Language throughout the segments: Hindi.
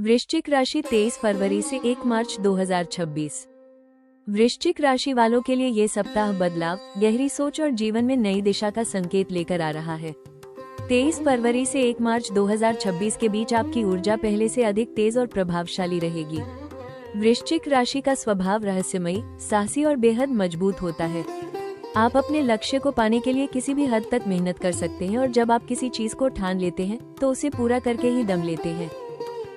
वृश्चिक राशि 23 फरवरी से 1 मार्च 2026। वृश्चिक राशि वालों के लिए ये सप्ताह बदलाव, गहरी सोच और जीवन में नई दिशा का संकेत लेकर आ रहा है। 23 फरवरी से 1 मार्च 2026 के बीच आपकी ऊर्जा पहले से अधिक तेज और प्रभावशाली रहेगी। वृश्चिक राशि का स्वभाव रहस्यमयी, साहसी और बेहद मजबूत होता है। आप अपने लक्ष्य को पाने के लिए किसी भी हद तक मेहनत कर सकते हैं और जब आप किसी चीज को ठान लेते हैं तो उसे पूरा करके ही दम लेते हैं।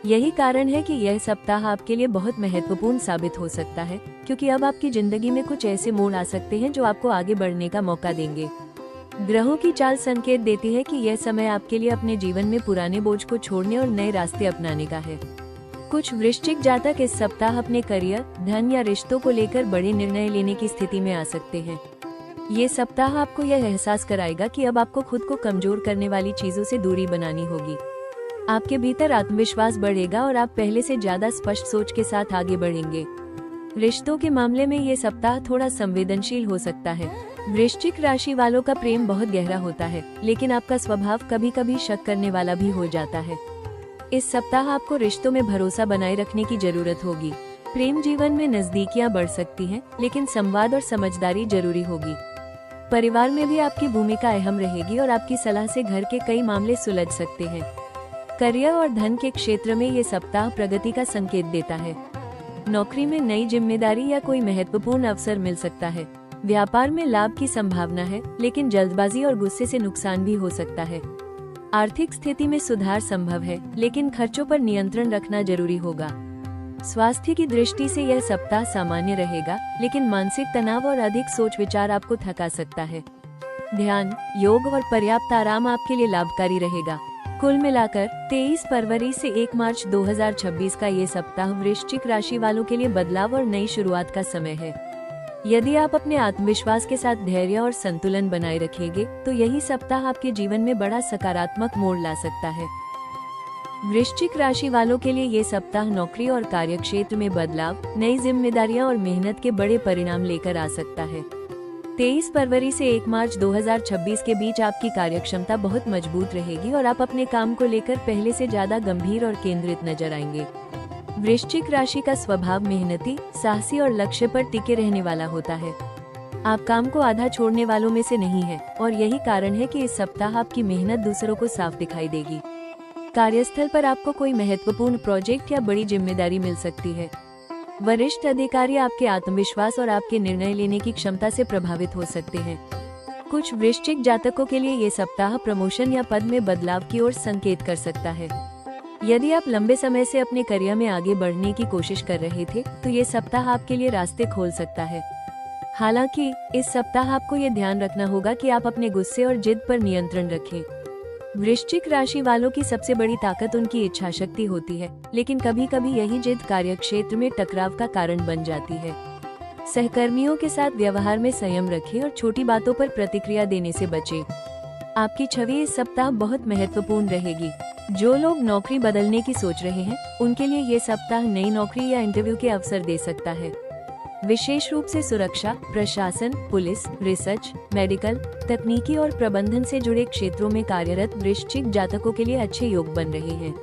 यही कारण है कि यह सप्ताह आपके लिए बहुत महत्वपूर्ण साबित हो सकता है, क्योंकि अब आपकी जिंदगी में कुछ ऐसे मोड़ आ सकते हैं जो आपको आगे बढ़ने का मौका देंगे। ग्रहों की चाल संकेत देती है कि यह समय आपके लिए अपने जीवन में पुराने बोझ को छोड़ने और नए रास्ते अपनाने का है। कुछ वृश्चिक जातक इस सप्ताह अपने करियर, धन या रिश्तों को लेकर बड़े निर्णय लेने की स्थिति में आ सकते हैं। ये सप्ताह आपको यह एहसास कराएगा कि अब आपको खुद को कमजोर करने वाली चीजों से दूरी बनानी होगी। आपके भीतर आत्मविश्वास बढ़ेगा और आप पहले से ज्यादा स्पष्ट सोच के साथ आगे बढ़ेंगे। रिश्तों के मामले में ये सप्ताह थोड़ा संवेदनशील हो सकता है। वृश्चिक राशि वालों का प्रेम बहुत गहरा होता है, लेकिन आपका स्वभाव कभी कभी शक करने वाला भी हो जाता है। इस सप्ताह आपको रिश्तों में भरोसा बनाए रखने की जरूरत होगी। प्रेम जीवन में नजदीकियां बढ़ सकती हैं, लेकिन संवाद और समझदारी जरूरी होगी। परिवार में भी आपकी भूमिका अहम रहेगी और आपकी सलाह से घर के कई मामले सुलझ सकते हैं। करियर और धन के क्षेत्र में ये सप्ताह प्रगति का संकेत देता है। नौकरी में नई जिम्मेदारी या कोई महत्वपूर्ण अवसर मिल सकता है। व्यापार में लाभ की संभावना है, लेकिन जल्दबाजी और गुस्से से नुकसान भी हो सकता है। आर्थिक स्थिति में सुधार संभव है, लेकिन खर्चों पर नियंत्रण रखना जरूरी होगा। स्वास्थ्य की दृष्टि से यह सप्ताह सामान्य रहेगा, लेकिन मानसिक तनाव और अधिक सोच विचार आपको थका सकता है। ध्यान, योग और पर्याप्त आराम आपके लिए लाभकारी रहेगा। कुल मिलाकर 23 फरवरी से 1 मार्च 2026 का ये सप्ताह वृश्चिक राशि वालों के लिए बदलाव और नई शुरुआत का समय है। यदि आप अपने आत्मविश्वास के साथ धैर्य और संतुलन बनाए रखेंगे, तो यही सप्ताह आपके जीवन में बड़ा सकारात्मक मोड़ ला सकता है। वृश्चिक राशि वालों के लिए ये सप्ताह नौकरी और कार्यक्षेत्र में बदलाव, नई जिम्मेदारियां और मेहनत के बड़े परिणाम लेकर आ सकता है। 23 फरवरी से 1 मार्च 2026 के बीच आपकी कार्यक्षमता बहुत मजबूत रहेगी और आप अपने काम को लेकर पहले से ज्यादा गंभीर और केंद्रित नजर आएंगे। वृश्चिक राशि का स्वभाव मेहनती, साहसी और लक्ष्य पर टिके रहने वाला होता है। आप काम को आधा छोड़ने वालों में से नहीं है और यही कारण है कि इस सप्ताह आपकी मेहनत दूसरों को साफ दिखाई देगी। कार्यस्थल पर आपको कोई महत्वपूर्ण प्रोजेक्ट या बड़ी जिम्मेदारी मिल सकती है। वरिष्ठ अधिकारी आपके आत्मविश्वास और आपके निर्णय लेने की क्षमता से प्रभावित हो सकते हैं। कुछ वृश्चिक जातकों के लिए ये सप्ताह प्रमोशन या पद में बदलाव की ओर संकेत कर सकता है। यदि आप लंबे समय से अपने करियर में आगे बढ़ने की कोशिश कर रहे थे, तो ये सप्ताह आपके लिए रास्ते खोल सकता है। हालांकि इस सप्ताह आपको ये ध्यान रखना होगा कि आप अपने गुस्से और जिद पर नियंत्रण रखें। वृश्चिक राशि वालों की सबसे बड़ी ताकत उनकी इच्छा शक्ति होती है, लेकिन कभी कभी यही जिद कार्यक्षेत्र में टकराव का कारण बन जाती है। सहकर्मियों के साथ व्यवहार में संयम रखें और छोटी बातों पर प्रतिक्रिया देने से बचें। आपकी छवि इस सप्ताह बहुत महत्वपूर्ण रहेगी। जो लोग नौकरी बदलने की सोच रहे हैं, उनके लिए ये सप्ताह नई नौकरी या इंटरव्यू के अवसर दे सकता है। विशेष रूप से सुरक्षा, प्रशासन, पुलिस, रिसर्च, मेडिकल, तकनीकी और प्रबंधन से जुड़े क्षेत्रों में कार्यरत वृश्चिक जातकों के लिए अच्छे योग बन रहे हैं।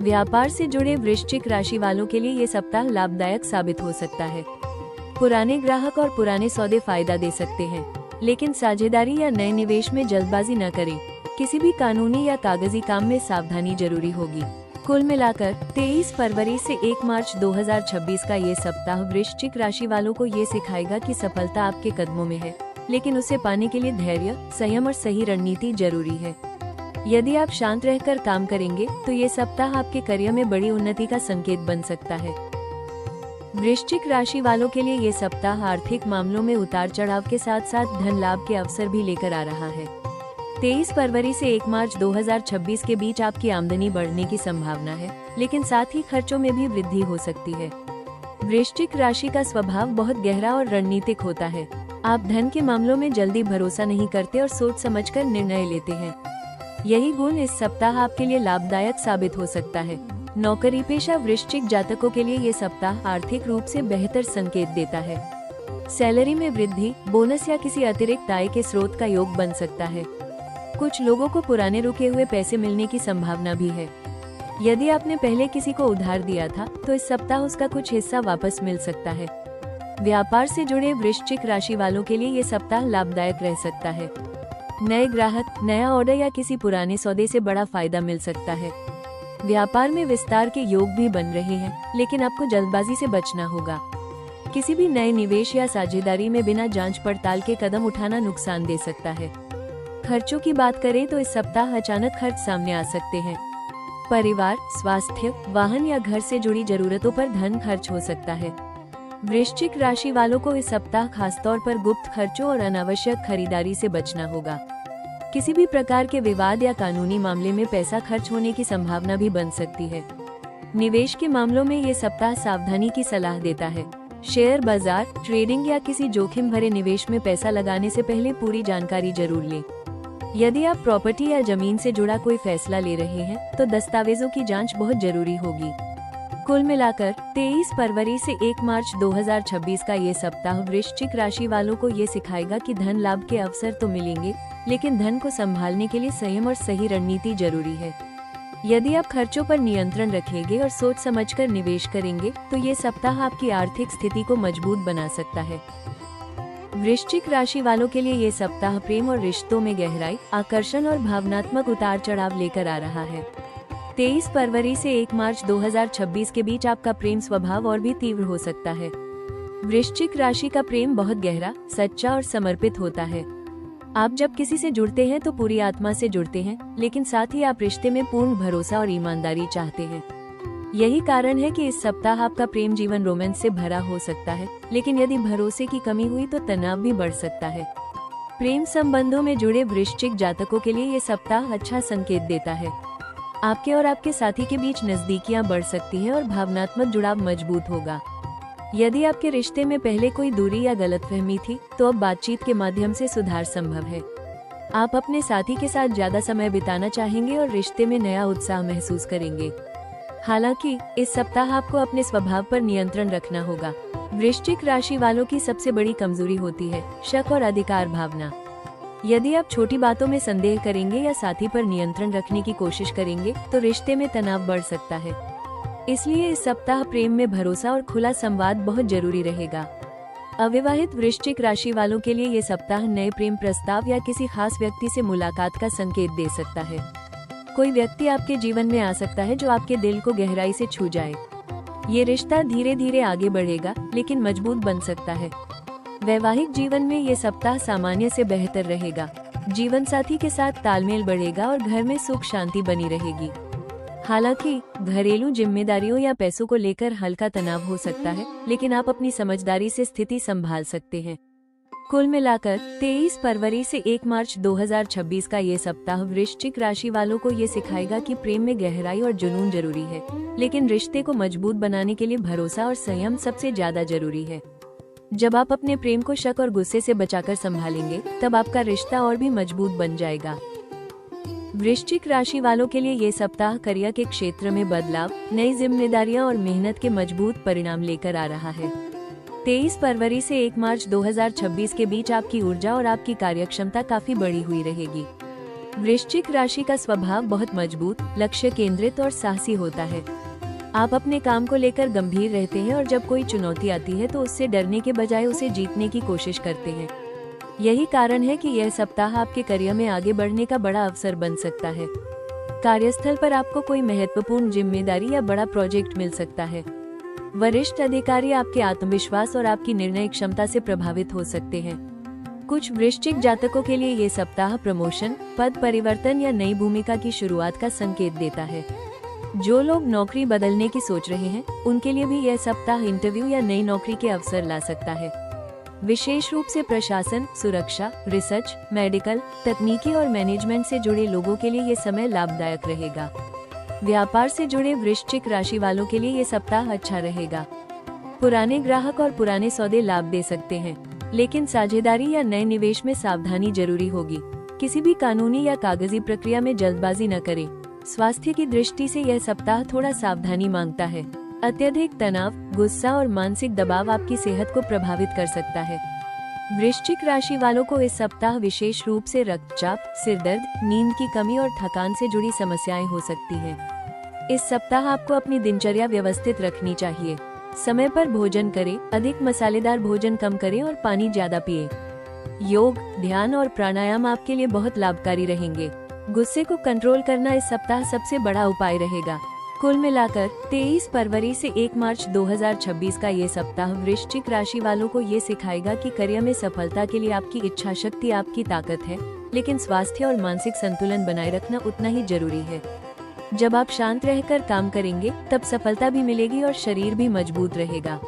व्यापार से जुड़े वृश्चिक राशि वालों के लिए ये सप्ताह लाभदायक साबित हो सकता है। पुराने ग्राहक और पुराने सौदे फायदा दे सकते हैं, लेकिन साझेदारी या नए निवेश में जल्दबाजी न करें। किसी भी कानूनी या कागजी काम में सावधानी जरूरी होगी। कुल मिलाकर 23 फरवरी से 1 मार्च 2026 का ये सप्ताह वृश्चिक राशि वालों को ये सिखाएगा कि सफलता आपके कदमों में है, लेकिन उसे पाने के लिए धैर्य, संयम और सही रणनीति जरूरी है। यदि आप शांत रहकर काम करेंगे, तो ये सप्ताह आपके करियर में बड़ी उन्नति का संकेत बन सकता है। वृश्चिक राशि वालों के लिए ये सप्ताह आर्थिक मामलों में उतार चढ़ाव के साथ साथ धन लाभ के अवसर भी लेकर आ रहा है। 23 फरवरी से 1 मार्च 2026 के बीच आपकी आमदनी बढ़ने की संभावना है, लेकिन साथ ही खर्चों में भी वृद्धि हो सकती है। वृश्चिक राशि का स्वभाव बहुत गहरा और रणनीतिक होता है। आप धन के मामलों में जल्दी भरोसा नहीं करते और सोच समझकर निर्णय लेते हैं। यही गुण इस सप्ताह आपके लिए लाभदायक साबित हो सकता है। नौकरी पेशा वृश्चिक जातकों के लिए ये सप्ताह आर्थिक रूप से बेहतर संकेत देता है। सैलरी में वृद्धि, बोनस या किसी अतिरिक्त आय के स्रोत का योग बन सकता है। कुछ लोगों को पुराने रुके हुए पैसे मिलने की संभावना भी है। यदि आपने पहले किसी को उधार दिया था तो इस सप्ताह उसका कुछ हिस्सा वापस मिल सकता है। व्यापार से जुड़े वृश्चिक राशि वालों के लिए ये सप्ताह लाभदायक रह सकता है। नए ग्राहक, नया ऑर्डर या किसी पुराने सौदे से बड़ा फायदा मिल सकता है। व्यापार में विस्तार के योग भी बन रहे हैं, लेकिन आपको जल्दबाजी से बचना होगा। किसी भी नए निवेश या साझेदारी में बिना जांच पड़ताल के कदम उठाना नुकसान दे सकता है। खर्चों की बात करें तो इस सप्ताह अचानक खर्च सामने आ सकते हैं। परिवार, स्वास्थ्य, वाहन या घर से जुड़ी जरूरतों पर धन खर्च हो सकता है। वृश्चिक राशि वालों को इस सप्ताह खासतौर पर गुप्त खर्चों और अनावश्यक खरीदारी से बचना होगा। किसी भी प्रकार के विवाद या कानूनी मामले में पैसा खर्च होने की संभावना भी बन सकती है। निवेश के मामलों में ये सप्ताह सावधानी की सलाह देता है। शेयर बाजार, ट्रेडिंग या किसी जोखिम भरे निवेश में पैसा लगाने से पहले पूरी जानकारी जरूर लें। यदि आप प्रॉपर्टी या जमीन से जुड़ा कोई फैसला ले रहे हैं तो दस्तावेजों की जांच बहुत जरूरी होगी। कुल मिलाकर 23 फरवरी से 1 मार्च 2026 का ये सप्ताह वृश्चिक राशि वालों को ये सिखाएगा कि धन लाभ के अवसर तो मिलेंगे, लेकिन धन को संभालने के लिए संयम और सही रणनीति जरूरी है। यदि आप खर्चों पर नियंत्रण रखेंगे और सोच समझकर निवेश करेंगे तो ये सप्ताह आपकी आर्थिक स्थिति को मजबूत बना सकता है। वृश्चिक राशि वालों के लिए ये सप्ताह प्रेम और रिश्तों में गहराई, आकर्षण और भावनात्मक उतार चढ़ाव लेकर आ रहा है। 23 फरवरी से 1 मार्च 2026 के बीच आपका प्रेम स्वभाव और भी तीव्र हो सकता है। वृश्चिक राशि का प्रेम बहुत गहरा, सच्चा और समर्पित होता है। आप जब किसी से जुड़ते हैं तो पूरी आत्मा से जुड़ते हैं, लेकिन साथ ही आप रिश्ते में पूर्ण भरोसा और ईमानदारी चाहते हैं। यही कारण है कि इस सप्ताह आपका प्रेम जीवन रोमांस से भरा हो सकता है, लेकिन यदि भरोसे की कमी हुई तो तनाव भी बढ़ सकता है। प्रेम संबंधों में जुड़े वृश्चिक जातकों के लिए ये सप्ताह अच्छा संकेत देता है। आपके और आपके साथी के बीच नजदीकियां बढ़ सकती है और भावनात्मक जुड़ाव मजबूत होगा। यदि आपके रिश्ते में पहले कोई दूरी या गलतफहमी थी तो अब बातचीत के माध्यम से सुधार संभव है। आप अपने साथी के साथ ज्यादा समय बिताना चाहेंगे और रिश्ते में नया उत्साह महसूस करेंगे। हालांकि इस सप्ताह आपको अपने स्वभाव पर नियंत्रण रखना होगा। वृश्चिक राशि वालों की सबसे बड़ी कमजोरी होती है शक और अधिकार भावना। यदि आप छोटी बातों में संदेह करेंगे या साथी पर नियंत्रण रखने की कोशिश करेंगे तो रिश्ते में तनाव बढ़ सकता है। इसलिए इस सप्ताह प्रेम में भरोसा और खुला संवाद बहुत जरूरी रहेगा। अविवाहित वृश्चिक राशि वालों के लिए ये सप्ताह नए प्रेम प्रस्ताव या किसी खास व्यक्ति से मुलाकात का संकेत दे सकता है। कोई व्यक्ति आपके जीवन में आ सकता है जो आपके दिल को गहराई से छू जाए। ये रिश्ता धीरे धीरे आगे बढ़ेगा, लेकिन मजबूत बन सकता है। वैवाहिक जीवन में ये सप्ताह सामान्य से बेहतर रहेगा। जीवन साथी के साथ तालमेल बढ़ेगा और घर में सुख शांति बनी रहेगी। हालांकि घरेलू जिम्मेदारियों या पैसों को लेकर हल्का तनाव हो सकता है, लेकिन आप अपनी समझदारी से स्थिति संभाल सकते हैं। कुल मिलाकर 23 फरवरी से 1 मार्च 2026 का ये सप्ताह वृश्चिक राशि वालों को ये सिखाएगा कि प्रेम में गहराई और जुनून जरूरी है, लेकिन रिश्ते को मजबूत बनाने के लिए भरोसा और संयम सबसे ज्यादा जरूरी है। जब आप अपने प्रेम को शक और गुस्से से बचाकर संभालेंगे, तब आपका रिश्ता और भी मजबूत बन जाएगा। वृश्चिक राशि वालों के लिए ये सप्ताह करियर के क्षेत्र में बदलाव, नई जिम्मेदारियां और मेहनत के मजबूत परिणाम लेकर आ रहा है। 23 फरवरी से 1 मार्च 2026 के बीच आपकी ऊर्जा और आपकी कार्यक्षमता काफी बढ़ी हुई रहेगी। वृश्चिक राशि का स्वभाव बहुत मजबूत, लक्ष्य केंद्रित और साहसी होता है। आप अपने काम को लेकर गंभीर रहते हैं और जब कोई चुनौती आती है तो उससे डरने के बजाय उसे जीतने की कोशिश करते हैं। यही कारण है कि यह सप्ताह आपके करियर में आगे बढ़ने का बड़ा अवसर बन सकता है। कार्यस्थल पर आपको कोई महत्वपूर्ण जिम्मेदारी या बड़ा प्रोजेक्ट मिल सकता है। वरिष्ठ अधिकारी आपके आत्मविश्वास और आपकी निर्णय क्षमता से प्रभावित हो सकते हैं। कुछ वृश्चिक जातकों के लिए ये सप्ताह प्रमोशन, पद परिवर्तन या नई भूमिका की शुरुआत का संकेत देता है। जो लोग नौकरी बदलने की सोच रहे हैं, उनके लिए भी यह सप्ताह इंटरव्यू या नई नौकरी के अवसर ला सकता है। विशेष रूप से प्रशासन, सुरक्षा, रिसर्च, मेडिकल, तकनीकी और मैनेजमेंट से जुड़े लोगों के लिए ये समय लाभदायक रहेगा। व्यापार से जुड़े वृश्चिक राशि वालों के लिए ये सप्ताह अच्छा रहेगा। पुराने ग्राहक और पुराने सौदे लाभ दे सकते हैं, लेकिन साझेदारी या नए निवेश में सावधानी जरूरी होगी। किसी भी कानूनी या कागजी प्रक्रिया में जल्दबाजी न करें। स्वास्थ्य की दृष्टि से यह सप्ताह थोड़ा सावधानी मांगता है। अत्यधिक तनाव, गुस्सा और मानसिक दबाव आपकी सेहत को प्रभावित कर सकता है। वृश्चिक राशि वालों को इस सप्ताह विशेष रूप से रक्तचाप, सिरदर्द, नींद की कमी और थकान से जुड़ी समस्याएं हो सकती हैं। इस सप्ताह आपको अपनी दिनचर्या व्यवस्थित रखनी चाहिए। समय पर भोजन करें, अधिक मसालेदार भोजन कम करें और पानी ज्यादा पिएं। योग, ध्यान और प्राणायाम आपके लिए बहुत लाभकारी रहेंगे। गुस्से को कंट्रोल करना इस सप्ताह सबसे बड़ा उपाय रहेगा। कुल मिलाकर 23 फरवरी से 1 मार्च 2026 का ये सप्ताह वृश्चिक राशि वालों को ये सिखाएगा कि करियर में सफलता के लिए आपकी इच्छा शक्ति आपकी ताकत है, लेकिन स्वास्थ्य और मानसिक संतुलन बनाए रखना उतना ही जरूरी है। जब आप शांत रहकर काम करेंगे तब सफलता भी मिलेगी और शरीर भी मजबूत रहेगा।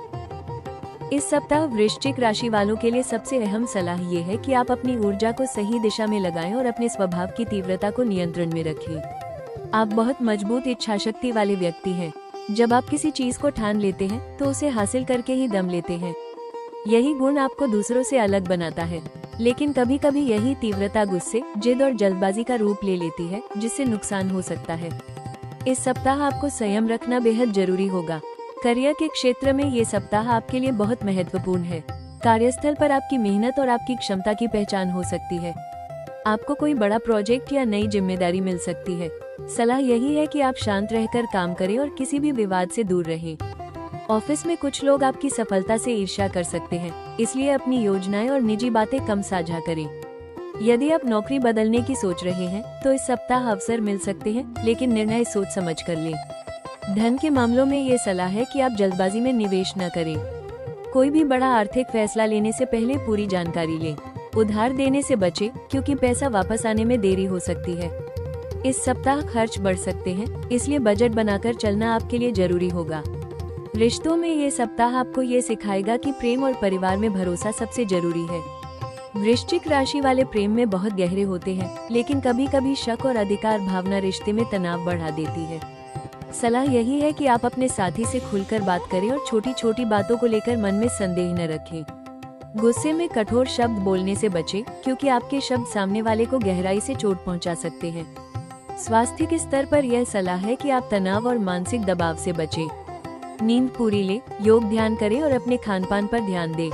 इस सप्ताह वृश्चिक राशि वालों के लिए सबसे अहम सलाह ये है कि आप अपनी ऊर्जा को सही दिशा में लगाएं और अपने स्वभाव की तीव्रता को नियंत्रण में रखें। आप बहुत मजबूत इच्छा शक्ति वाले व्यक्ति हैं। जब आप किसी चीज को ठान लेते हैं तो उसे हासिल करके ही दम लेते हैं। यही गुण आपको दूसरों से अलग बनाता है, लेकिन कभी कभी यही तीव्रता गुस्से, जिद और जल्दबाजी का रूप ले लेती है, जिससे नुकसान हो सकता है। इस सप्ताह आपको संयम रखना बेहद जरूरी होगा। करियर के क्षेत्र में ये सप्ताह आपके लिए बहुत महत्वपूर्ण है। कार्यस्थल पर आपकी मेहनत और आपकी क्षमता की पहचान हो सकती है। आपको कोई बड़ा प्रोजेक्ट या नई जिम्मेदारी मिल सकती है। सलाह यही है कि आप शांत रहकर काम करें और किसी भी विवाद से दूर रहें। ऑफिस में कुछ लोग आपकी सफलता से ईर्ष्या कर सकते हैं, इसलिए अपनी योजनाएं और निजी बातें कम साझा करें। यदि आप नौकरी बदलने की सोच रहे हैं तो इस सप्ताह अवसर मिल सकते हैं, लेकिन निर्णय सोच समझ कर लें। धन के मामलों में ये सलाह है कि आप जल्दबाजी में निवेश न करें। कोई भी बड़ा आर्थिक फैसला लेने से पहले पूरी जानकारी लें। उधार देने से बचें, क्योंकि पैसा वापस आने में देरी हो सकती है। इस सप्ताह खर्च बढ़ सकते हैं, इसलिए बजट बनाकर चलना आपके लिए जरूरी होगा। रिश्तों में ये सप्ताह आपको ये सिखाएगा कि प्रेम और परिवार में भरोसा सबसे जरूरी है। वृश्चिक राशि वाले प्रेम में बहुत गहरे होते हैं, लेकिन कभी कभी शक और अधिकार भावना रिश्ते में तनाव बढ़ा देती है। सलाह यही है कि आप अपने साथी से खुलकर बात करें और छोटी छोटी बातों को लेकर मन में संदेह न रखें। गुस्से में कठोर शब्द बोलने से बचें, क्योंकि आपके शब्द सामने वाले को गहराई से चोट पहुंचा सकते हैं। स्वास्थ्य के स्तर पर यह सलाह है कि आप तनाव और मानसिक दबाव से बचें। नींद पूरी लें, योग ध्यान करें और अपने खानपान पर ध्यान दें।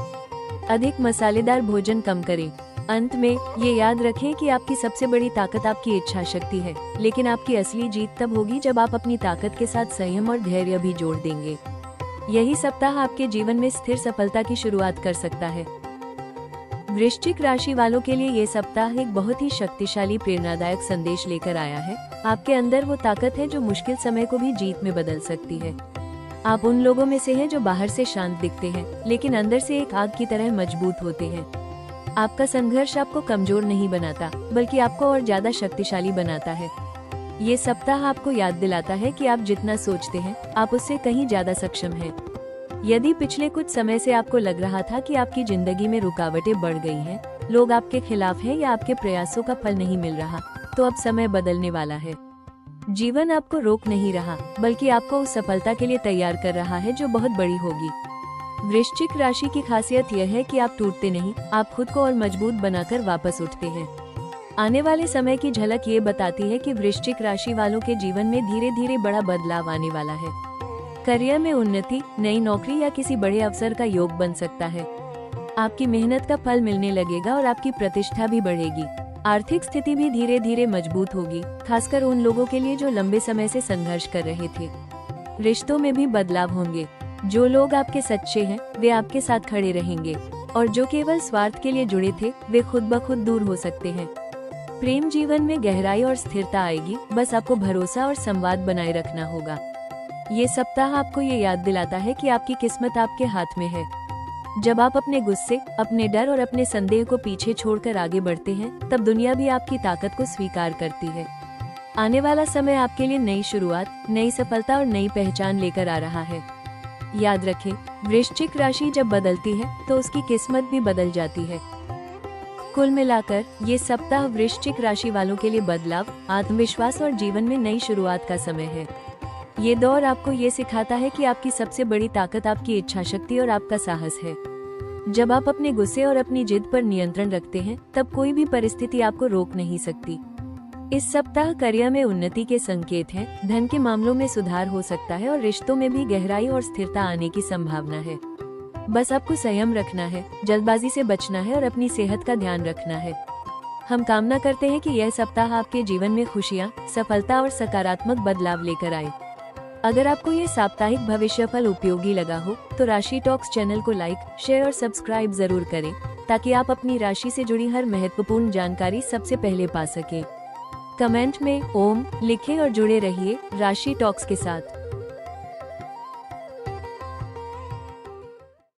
अधिक मसालेदार भोजन कम करें। अंत में ये याद रखें कि आपकी सबसे बड़ी ताकत आपकी इच्छा शक्ति है, लेकिन आपकी असली जीत तब होगी जब आप अपनी ताकत के साथ संयम और धैर्य भी जोड़ देंगे। यही सप्ताह आपके जीवन में स्थिर सफलता की शुरुआत कर सकता है। वृश्चिक राशि वालों के लिए ये सप्ताह एक बहुत ही शक्तिशाली प्रेरणादायक संदेश लेकर आया है। आपके अंदर वो ताकत है जो मुश्किल समय को भी जीत में बदल सकती है। आप उन लोगों में से हैं जो बाहर से शांत दिखते हैं, लेकिन अंदर से एक आग की तरह मजबूत होते हैं। आपका संघर्ष आपको कमजोर नहीं बनाता, बल्कि आपको और ज्यादा शक्तिशाली बनाता है। ये सप्ताह आपको याद दिलाता है कि आप जितना सोचते हैं, आप उससे कहीं ज्यादा सक्षम हैं। यदि पिछले कुछ समय से आपको लग रहा था कि आपकी जिंदगी में रुकावटें बढ़ गई हैं, लोग आपके खिलाफ हैं या आपके प्रयासों का फल नहीं मिल रहा, तो अब समय बदलने वाला है। जीवन आपको रोक नहीं रहा, बल्कि आपको उस सफलता के लिए तैयार कर रहा है जो बहुत बड़ी होगी। वृश्चिक राशि की खासियत यह है कि आप टूटते नहीं, आप खुद को और मजबूत बनाकर वापस उठते हैं। आने वाले समय की झलक ये बताती है कि वृश्चिक राशि वालों के जीवन में धीरे धीरे बड़ा बदलाव आने वाला है। करियर में उन्नति, नई नौकरी या किसी बड़े अवसर का योग बन सकता है। आपकी मेहनत का फल मिलने लगेगा और आपकी प्रतिष्ठा भी बढ़ेगी। आर्थिक स्थिति भी धीरे धीरे मजबूत होगी, खासकर उन लोगों के लिए जो लंबे समय से संघर्ष कर रहे थे। रिश्तों में भी बदलाव होंगे। जो लोग आपके सच्चे हैं वे आपके साथ खड़े रहेंगे, और जो केवल स्वार्थ के लिए जुड़े थे वे खुद ब खुद दूर हो सकते हैं। प्रेम जीवन में गहराई और स्थिरता आएगी, बस आपको भरोसा और संवाद बनाए रखना होगा। ये सप्ताह आपको ये याद दिलाता है कि आपकी किस्मत आपके हाथ में है। जब आप अपने गुस्से, अपने डर और अपने संदेह को पीछे छोड़कर आगे बढ़ते हैं, तब दुनिया भी आपकी ताकत को स्वीकार करती है। आने वाला समय आपके लिए नई शुरुआत, नई सफलता और नई पहचान लेकर आ रहा है। याद रखें, वृश्चिक राशि जब बदलती है तो उसकी किस्मत भी बदल जाती है। कुल मिलाकर ये सप्ताह वृश्चिक राशि वालों के लिए बदलाव, आत्मविश्वास और जीवन में नई शुरुआत का समय है। ये दौर आपको ये सिखाता है कि आपकी सबसे बड़ी ताकत आपकी इच्छा शक्ति और आपका साहस है। जब आप अपने गुस्से और अपनी जिद पर नियंत्रण रखते हैं, तब कोई भी परिस्थिति आपको रोक नहीं सकती। इस सप्ताह करियर में उन्नति के संकेत हैं, धन के मामलों में सुधार हो सकता है और रिश्तों में भी गहराई और स्थिरता आने की संभावना है। बस आपको संयम रखना है, जल्दबाजी से बचना है और अपनी सेहत का ध्यान रखना है। हम कामना करते हैं कि यह सप्ताह आपके जीवन में खुशियाँ, सफलता और सकारात्मक बदलाव लेकर आए। अगर आपको ये साप्ताहिक भविष्यफल उपयोगी लगा हो तो राशि टॉक्स चैनल को लाइक, शेयर और सब्सक्राइब जरूर करें, ताकि आप अपनी राशि से जुड़ी हर महत्वपूर्ण जानकारी सबसे पहले पा सकें। कमेंट में ओम लिखें और जुड़े रहिए राशि टॉक्स के साथ।